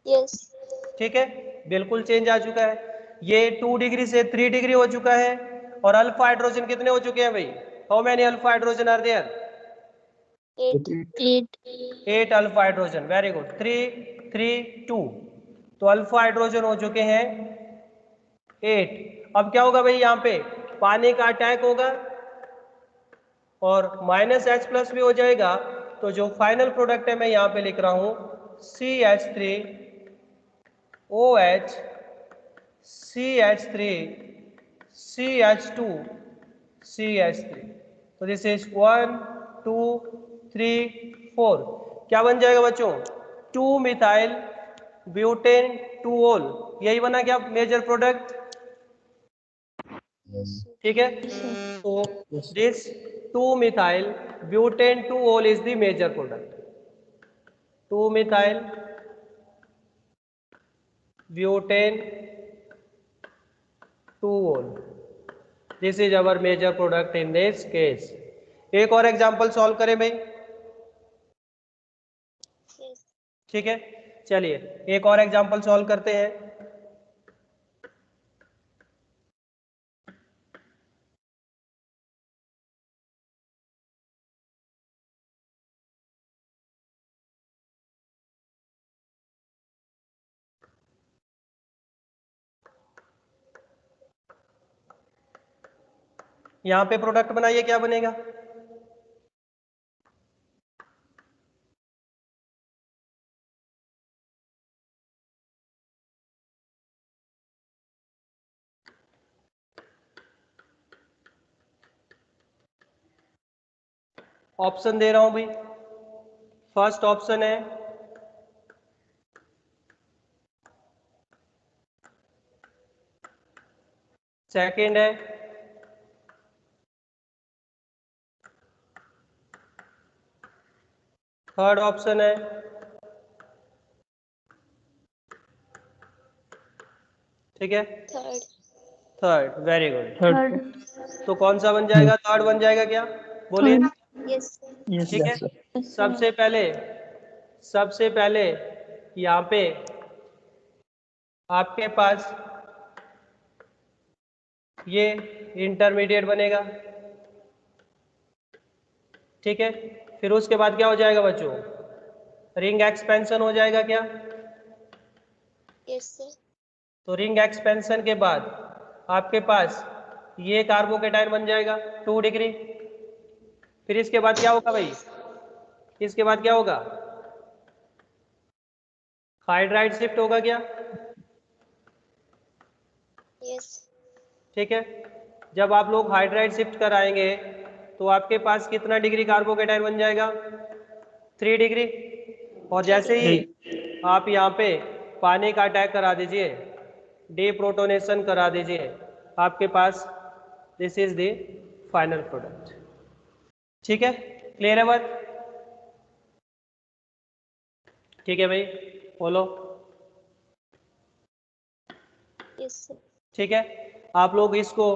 Yes. ठीक है, बिल्कुल चेंज आ चुका है। ये 2 डिग्री से 3 डिग्री हो चुका है, और अल्फा हाइड्रोजन कितने हो चुके हैं भाई? How many alpha hydrogen are there? 8. 8 alpha hydrogen, very good. 3 3 2, तो अल्फा हाइड्रोजन हो चुके हैं 8। अब क्या होगा भाई, यहाँ पे पानी का अटैक होगा और -H प्लस भी हो जाएगा, तो जो फाइनल प्रोडक्ट है मैं यहाँ पे लिख रहा हूं CH3 OH CH3 CH2 CH3। तो दिस इज 1 2 3 4, क्या बन जाएगा बच्चों? 2 मिथाइल ब्यूटेन 2-ओल, यही बना क्या मेजर प्रोडक्ट? Yes, sir. ठीक है, तो दिस 2 मिथाइल ब्यूटेन 2-ओल is the major product. 2 methyl butane 2-ओल, this is our major product in this case. एक और एग्जांपल सॉल्व करें भाई। Yes. ठीक है, चलिए एक और एग्जांपल सॉल्व करते हैं। यहां पे प्रोडक्ट बनाइए, क्या बनेगा? ऑप्शन दे रहा हूं भाई। फर्स्ट ऑप्शन है सेकंड है थर्ड ऑप्शन है ठीक है third. Third very good third. तो कौन सा बन जाएगा थर्ड बन जाएगा क्या बोलिए यस सर। यस ठीक है सर। सबसे पहले यहाँ पे आपके पास ये इंटरमीडिएट बनेगा ठीक है फिर उसके बाद क्या हो जाएगा बच्चों रिंग एक्सपेंशन हो जाएगा क्या यस सर। तो रिंग एक्सपेंशन के बाद आपके पास ये कार्बोकेटाइन बन जाएगा 2 डिग्री फिर इसके बाद क्या होगा भाई इसके बाद क्या होगा हाइड्राइड शिफ्ट होगा क्या यस। ठीक है जब आप लोग हाइड्राइड शिफ्ट कराएंगे तो आपके पास कितना डिग्री कार्बोकेटाइन बन जाएगा 3 डिग्री और जैसे ही आप यहाँ पे पानी का अटैक करा दीजिए डीप्रोटोनेशन करा दीजिए आपके पास this is the final product ठीक है क्लियर है बात ठीक है भाई बोलो यस सर। ठीक है आप लोग इसको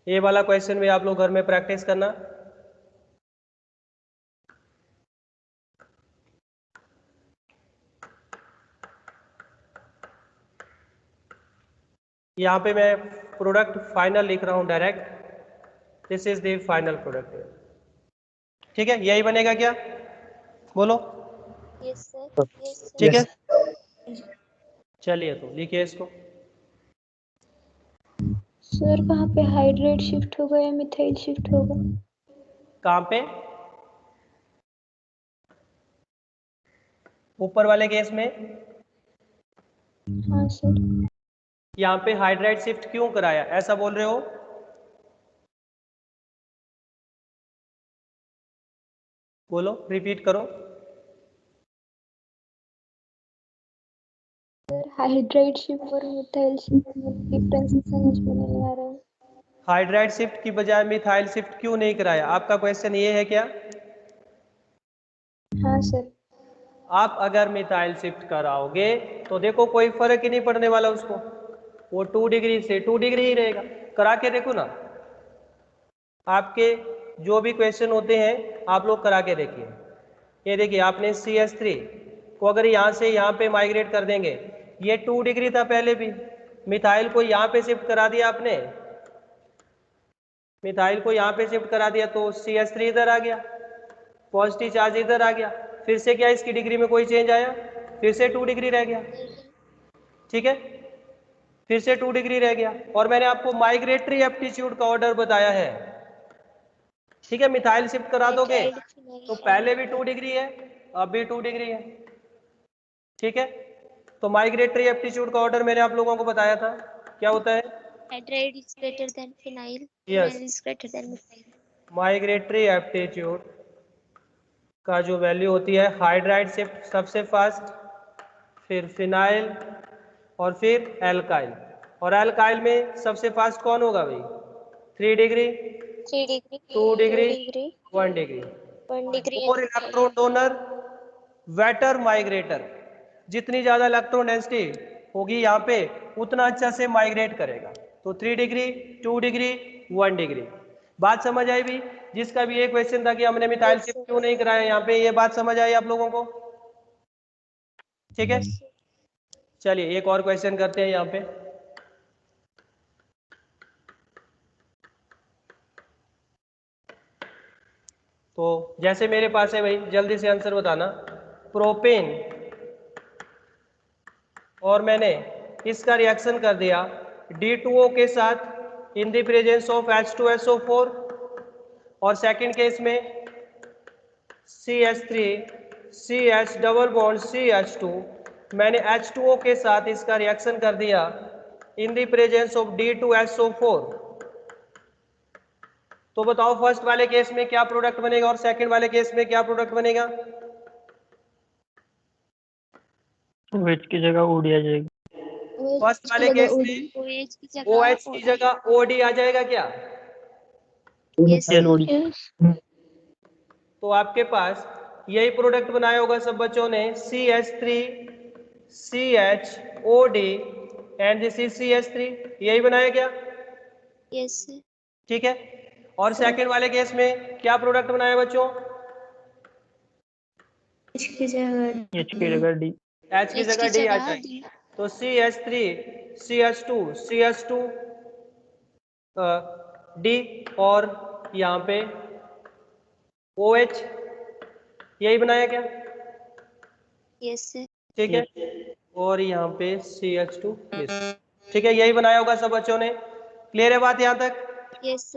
ये वाला क्वेश्चन भी आप लोग घर में प्रैक्टिस करना यहाँ पे मैं प्रोडक्ट फाइनल लिख रहा हूँ direct this is the final product ठीक है यही बनेगा क्या बोलो यस सर। Yes sir. ठीक है चलिए तो लिखिए इसको सर कहाँ पे हाइड्रेट शिफ्ट होगा या मिथाइल शिफ्ट होगा? कहाँ पे ऊपर वाले केस में हाँ सर। यहाँ पे हाइड्राइड शिफ्ट क्यों कराया ऐसा बोल रहे हो बोलो रिपीट करो सर हाइड्राइट शिफ्ट और मिथाइल शिफ्ट में डिफरेंस समझ में नहीं आ रहा है। हाइड्राइड शिफ्ट की बजाय मिथाइल शिफ्ट क्यों नहीं कराया आपका क्वेश्चन ये है क्या हाँ सर। आप अगर मिथाइल शिफ्ट कराओगे तो देखो कोई फर्क ही नहीं पड़ने वाला उसको वो 2 डिग्री से 2 डिग्री ही रहेगा करा के देखो ना आपके जो भी क्वेश्चन होते हैं आप लोग करा के देखिए ये देखिए आपने CH3 को अगर यहाँ से यहाँ पे माइग्रेट कर देंगे ये 2 डिग्री था पहले भी मिथाइल को यहाँ पे शिफ्ट करा दिया आपने मिथाइल को यहाँ पे शिफ्ट करा दिया तो CH3 इधर आ गया पॉजिटिव चार्ज इधर आ गया फिर से क्या इसकी डिग्री में कोई चेंज आया फिर से 2 डिग्री रह गया ठीक है फिर से 2 डिग्री रह गया और मैंने आपको माइग्रेटरी एप्टीट्यूड का ऑर्डर बताया है ठीक है मिथाइल शिफ्ट करा दोगे तो पहले भी 2 डिग्री है अब भी 2 डिग्री है ठीक है तो माइग्रेटरी एप्टीट्यूड का ऑर्डर मैंने आप लोगों को बताया था क्या होता है hydride is greater than phenyl Yes. Phenyl is greater than methyl. Migratory aptitude का जो वैल्यू होती है हाइड्राइड शिफ्ट सबसे फास्ट फिर फिनाइल और फिर एल्काइल और एल्काइल में सबसे फास्ट कौन होगा भाई 3 degree 3 degree 2 degree 1 1 degree degree और इलेक्ट्रॉन डोनर वेटर माइग्रेटर जितनी ज़्यादा इलेक्ट्रॉन डेंसिटी होगी यहाँ पे उतना अच्छा से माइग्रेट करेगा तो 3 डिग्री 2 डिग्री 1 डिग्री बात समझ आई भी जिसका भी एक क्वेश्चन था कि हमने मिथाइल शिफ्ट क्यों नहीं कराया यहाँ पे ये बात समझ आई आप लोगों को ठीक है चलिए एक और क्वेश्चन करते हैं यहाँ पे तो जैसे मेरे पास है भाई जल्दी से आंसर बताना प्रोपेन और मैंने इसका रिएक्शन कर दिया D2O के साथ इन द प्रेजेंस ऑफ H2SO4 और सेकंड केस में CH3 CH double bond CH2 मैंने H2O के साथ इसका रिएक्शन कर दिया इन द प्रेजेंस ऑफ D2SO4 तो बताओ फर्स्ट वाले केस में क्या प्रोडक्ट बनेगा और सेकंड वाले केस में क्या प्रोडक्ट बनेगा वेट की जगह उड़ आ जाएगी फर्स्ट वाले केस में OH की जगह OH की जगह OD आ जाएगा क्या? Yes Yes. तो आपके पास यही प्रोडक्ट बनाया होगा सब बच्चों ने, CH3 CHOD and this is CH3, यही बनाया क्या? यस ठीक है। और सेकंड वाले केस में क्या प्रोडक्ट बनाया बच्चों? H की जगह H की जगह D. H की जगह D आ जाएगी, तो CH3 CH2 CH2 D और यहाँ पे OH, यही बनाया क्या? यस ठीक है। और यहाँ पे CH2 ठीक है, यही बनाया होगा सब बच्चों ने। क्लियर है बात यहाँ तक? यस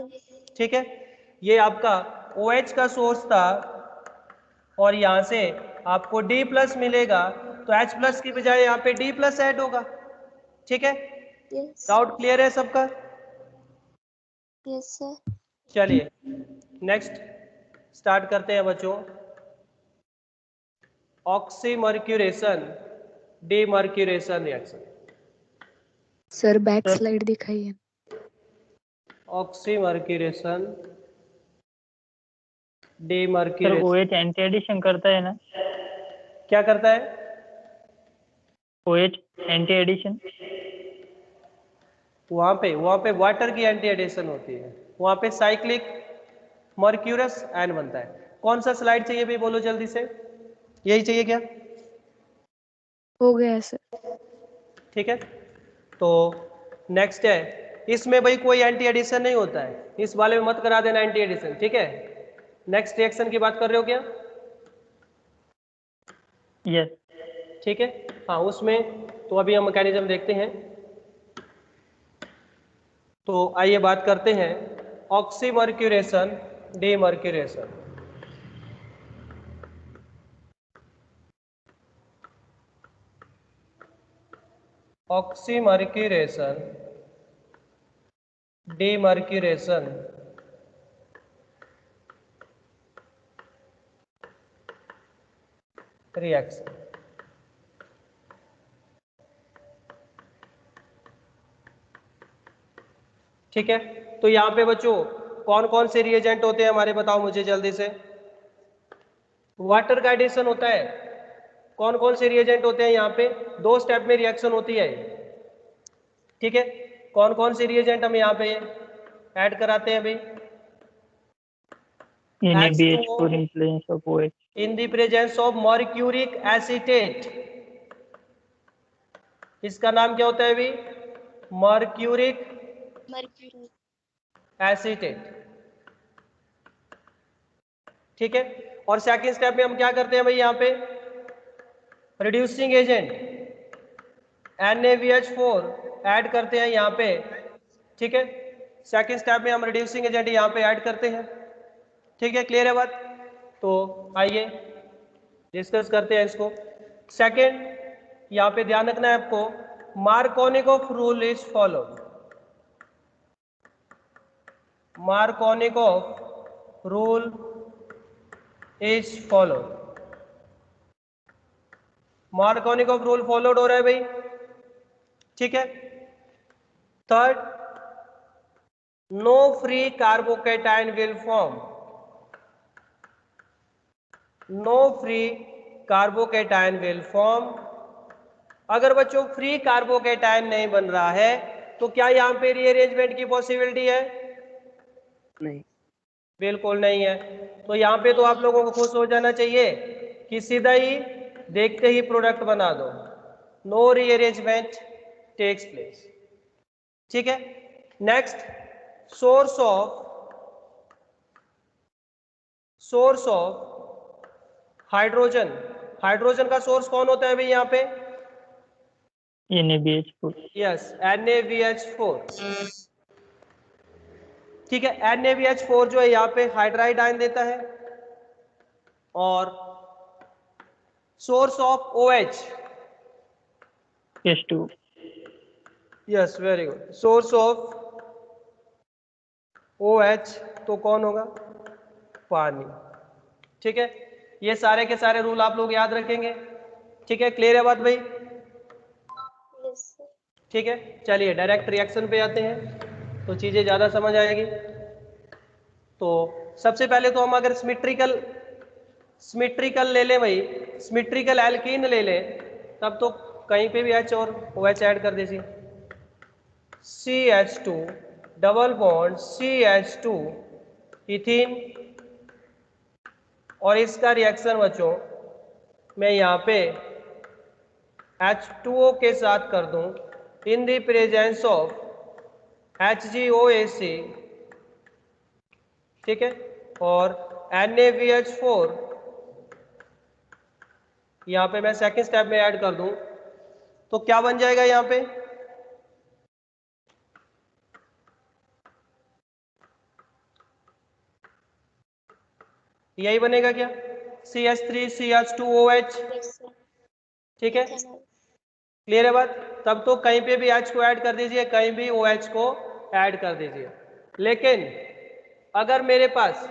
ठीक है। ये आपका OH का सोर्स था और यहाँ से आपको D प्लस मिलेगा, तो H प्लस की बजाय यहाँ पे D प्लस ऐड होगा। ठीक है, यस डाउट क्लियर है सबका? यस चलिए नेक्स्ट स्टार्ट करते हैं बच्चों। Oxymercuration demercuration reaction. Sir back slide दिखाइए। Oxymercuration sir demercuration OH anti addition करता है ना? क्या करता है? OH anti addition. वहां पे वाटर की एंटी एडिशन होती है, वहां पे साइक्लिक मर्क्यूरस एन बनता है। कौन सा स्लाइड चाहिए भाई, बोलो जल्दी से। यही चाहिए क्या? हो गया सर। ठीक है, तो नेक्स्ट है, इसमें भाई कोई एंटी एडिशन नहीं होता है, इस वाले में मत करा देना एंटी एडिशन। ठीक है, नेक्स्ट रिएक्शन की बात कर रहे हो क्या? Yes. ठीक है, हाँ उसमें तो अभी हम मैकेनिज्म देखते हैं। तो आइए बात करते हैं oxymercuration demercuration. Oxymercuration demercuration reaction. ठीक है, तो यहाँ पे बच्चों कौन कौन से रिएजेंट होते हैं हमारे, बताओ मुझे जल्दी से। वाटर का एडिशन होता है। कौन कौन से रिएजेंट होते हैं यहाँ पे? 2 स्टेप में रिएक्शन होती है। ठीक है, कौन कौन से रिएजेंट हम यहाँ पे ऐड कराते हैं भाई? NaBH4 in place of OH. In the presence of mercuric acetate. इसका नाम क्या होता है भाई? Mercuric mercury acetate. ठीक है, और सेकंड स्टेप में हम क्या करते हैं भाई यहाँ पे? रिड्यूसिंग एजेंट NaBH4 ऐड करते हैं यहाँ पे। ठीक है, सेकंड स्टेप में हम रिड्यूसिंग एजेंट यहाँ पे ऐड करते हैं। ठीक है, क्लियर है बात? तो आइए डिस्कस करते हैं इसको। सेकंड, यहाँ पे ध्यान रखना है आपको, Markovnikov rule is followed. Markovnikov rule is followed. Markovnikov rule followed हो रहा है भाई। ठीक है, third, no free carbocation will form. No free carbocation will form. अगर बच्चों फ्री कार्बोकेटाइन नहीं बन रहा है तो क्या यहां पे रीअरेंजमेंट की पॉसिबिलिटी है? नहीं। बिल्कुल नहीं है। तो यहां पे तो आप लोगों को खुश हो जाना चाहिए कि सीधा ही देखते ही प्रोडक्ट बना दो, नो रीअरेंजमेंट टेक्स प्लेस। ठीक है, next, source of hydrogen. Hydrogen का सोर्स कौन होता है भाई यहाँ पे? NaBH4. Yes, NaBH4। ठीक है, NaBH4 जो है यहाँ पे हाइड्राइड आयन देता है। और source of OH, H2. Yes very good, source of OH तो कौन होगा? पानी। ठीक है, ये सारे के सारे रूल आप लोग याद रखेंगे। ठीक है, क्लियर है बात भाई? यस ठीक है, चलिए डायरेक्ट रिएक्शन पे आते हैं तो चीज़ें ज़्यादा समझ आएगी। तो सबसे पहले तो हम अगर सिमिट्रिकल ले लें भाई, सिमिट्रिकल एल्कीन ले लें, तब तो कहीं पे भी H और OH ऐड कर दीजिए। CH2 double bond CH2 ethene, और इसका रिएक्शन बच्चों मैं यहाँ पे H2O के साथ कर दूं इन द प्रेजेंस ऑफ HgOAc, ठीक है, और NaBH4 यहाँ पे मैं सेकंड स्टेप में ऐड कर दूं तो क्या बन जाएगा यहाँ पे, यही बनेगा क्या, CH3CH2OH, ठीक है, क्लियर है बात। तब तो कहीं पे भी H को ऐड कर दीजिए, कहीं भी OH को ऐड कर दीजिए। लेकिन अगर मेरे पास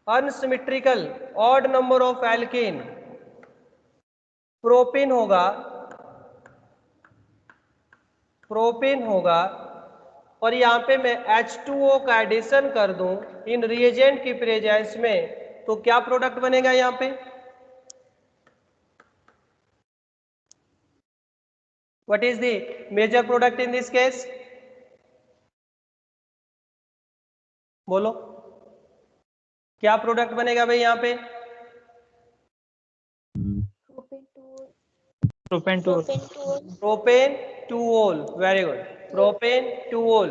unsymmetrical odd number of alkene propane होगा और यहाँ पे मैं H2O का एडिशन कर दूं इन रिएजेंट की प्रेजेंस में, तो क्या प्रोडक्ट बनेगा यहाँ पे, what is the major product in this case, बोलो क्या प्रोडक्ट बनेगा भाई यहाँ पे, propane two ol, very good, propane two ol.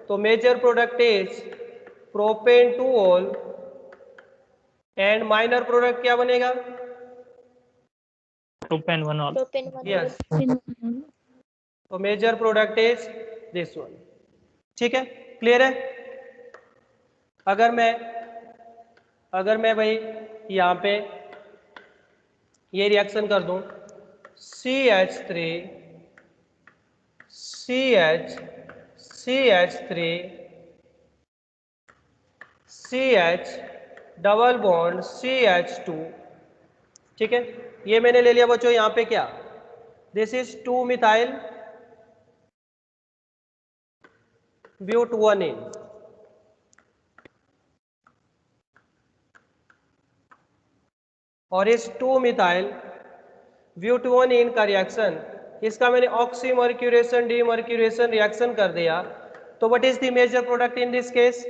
तो major product is propane two ol and minor product क्या बनेगा, प्रोपेनॉल। यस, तो major product is this one, ठीक है, क्लियर है। अगर मैं भाई यहाँ पे ये रिएक्शन कर दूं CH3 CH3 CH double bond CH2, ठीक है, ये मैंने ले लिया बच्चों यहाँ पे क्या, दिस इज 2 मिथाइल ब्यूटोनिन, और इस 2 मिथाइल ब्यूटोनिन का रिएक्शन, इसका मैंने ऑक्सीमर्क्यूरेशन डीमर्क्यूरेशन रिएक्शन कर दिया, तो what is the major product in this case,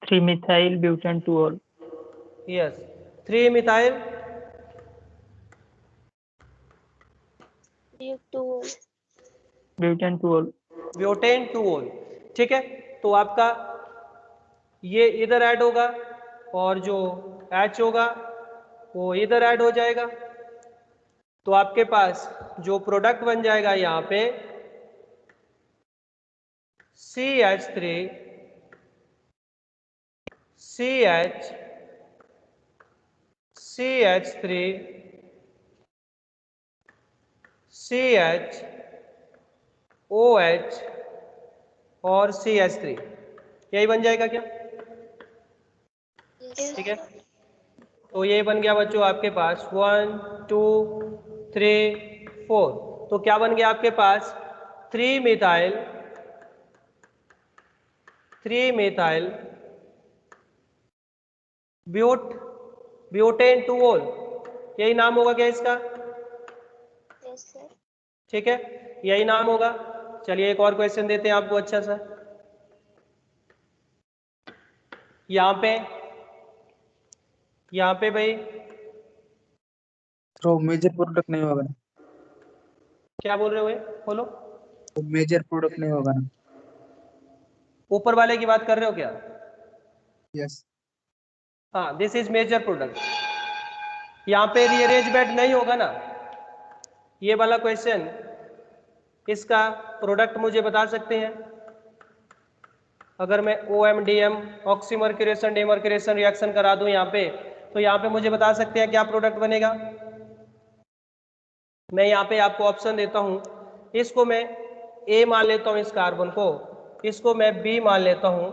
3-methyl butane 2-ol। Yes, 3 methyl butane 2-ol। Butane two ol, ठीक है। तो आपका ये इधर ऐड होगा और जो H होगा वो इधर ऐड हो जाएगा, तो आपके पास जो प्रोडक्ट बन जाएगा यहाँ पे CH3 CH3 CHOH और CH3, यही बन जाएगा क्या, ठीक है। तो ये बन गया बच्चों आपके पास 1 2 3 4, तो क्या बन गया आपके पास 3 मिथाइल ब्यूटेन टूओल, यही नाम होगा क्या इसका, ठीक है, यही नाम होगा। चलिए एक और क्वेश्चन देते हैं आपको अच्छा सा, यहाँ पे भाई तो मेजर प्रोडक्ट नहीं होगा ना, क्या बोल रहे हो, बोलो, तो मेजर प्रोडक्ट नहीं होगा ना, ऊपर वाले की बात कर रहे हो क्या, यस, हाँ, दिस इज मेजर प्रोडक्ट, यहाँ पे रीअरेंजमेंट नहीं होगा ना, ये वाला क्वेश्चन इसका प्रोडक्ट मुझे बता सकते हैं, अगर मैं OMDM ऑक्सीमर्क्यूरेशन डीमर्क्यूरेशन रिएक्शन करा दूं यहाँ पे, तो यहाँ पे मुझे बता सकते हैं क्या प्रोडक्ट बनेगा। मैं यहाँ पे आपको ऑप्शन देता हूँ, इसको मैं A मान लेता हूँ, इस कार्बन को, इसको मैं B मान लेता हूँ,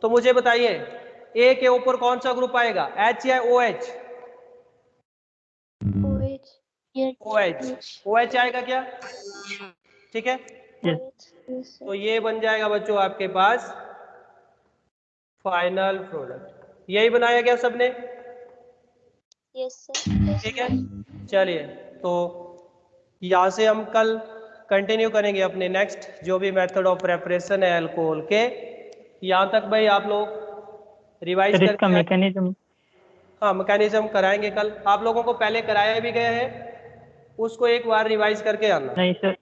तो मुझे बताइए A के ऊपर कौन सा ग्रुप आएगा, H या OH, OH OH आएगा क्या? ठीक है, Yes. Yes, sir. तो ये बन जाएगा बच्चों आपके पास फाइनल प्रोडक्ट। यही बनाया गया सबने? Yes, sir. ठीक है, चलिए तो यहाँ से हम कल कंटिन्यू करेंगे अपने नेक्स्ट जो भी मेथड ऑफ प्रेपरेशन है अल्कोहल के। यहाँ तक भाई आप लोग रिवाइज सर इसका करके मैकेनिज्म हाँ मैकेनिज्म कराएंगे कल। आप लोगों को पहले कराया भी गया है, उसको एक बार रिवाइज करके आना। नहीं सर,